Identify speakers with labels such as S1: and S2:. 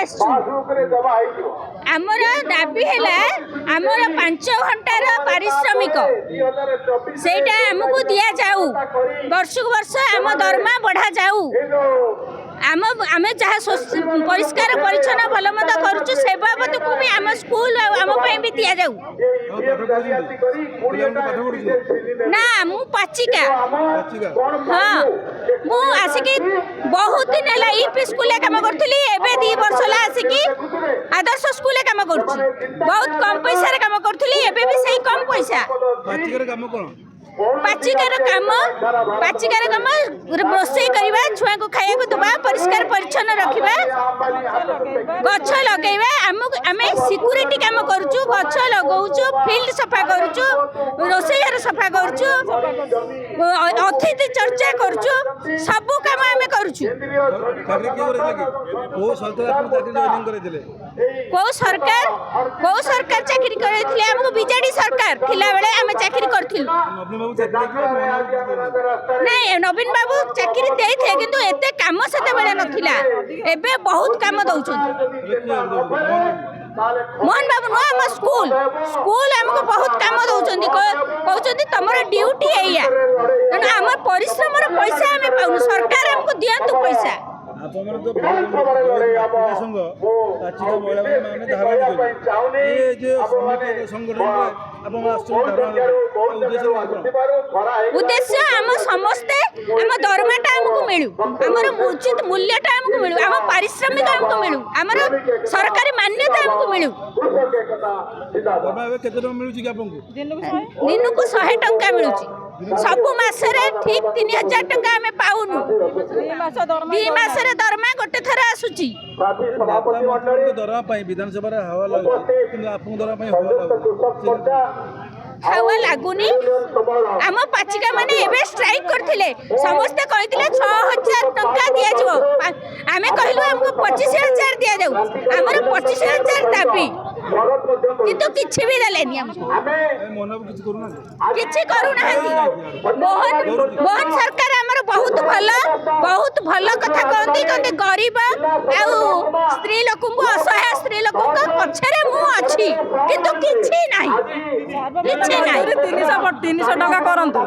S1: School आमर दाबी है आमर 5 घंटार पारिश्रमिक सेटा आमको दिया जाऊ वर्ष को वर्ष आम दरमा बढ़ा जाऊ आम जहाँ परिष्कार परिच्छन्न भल मत करुचु से बाबद को भी आम स्कूल आम भी दि जाऊ ना मु पाचिका हाँ मु आसिकी बहुत दिन है यूपी स्कूल काम करी एवं 2 वर्ष है आसिकी आदर्श स्कूल काम कर बहुत कम पैसा काम करी एवं भी सही कम पैसा पाचिकार काम रोषे करवा छुआ को खाया को दबा परिष्कार परिच्छन्न रखा गछ लगेवा आम सिक्यूरीटी काम करुचु गछ लगाऊचु फील्ड सफा करुचु रोषे घर सफा करुचु अतिथि चर्चा करुचु सबू काम आम करुचु को सरकार चाकरी करथिले हमको बीजेडी सरकार थिला बेले आम चाकरी करथिलु नहीं नवीन बाबू चाकरी देते किंतु एते काम सेते बेले नथिला एबे बहुत काम दउछन मोहन बाबू नो हम स्कूल हमको बहुत काम दउछन कहउछन तमरो ड्यूटी एया हमर परिश्रम रो पैसा हमें पाउनु सरकार हमको दियंतु पैसा उद्देश्य आम समस्ते आम दरमाटा आमको मिलू आमर उचित मूल्यटा आमको मिलू आम पारिश्रमिक आमको मिलू आमर सरकारी मान्यता आमको मिलू दिन को 100 टंका मिलू सबु मासरे ठीक 3000 टंका आम पाउनु 2 मासरे दरमा गोटे थर आसुची हावा लागुनी आम पाचिका माने एबे स्ट्राइक करथिले समस्त कहिथिले 6000 टंका दिया जबो आमे कहिलु हमको 25000 दिया जाऊ हमर 25000 दाबी किंतु किछि भी देलेनी हमको किछि करू नाही मोहन सरकार हमर बहुत भलो कथा कहती गरीब आ स्त्री लोक को असहाय स्त्री लोक पछरे मु अछि किंतु किछि नाही 300 टका करंतु।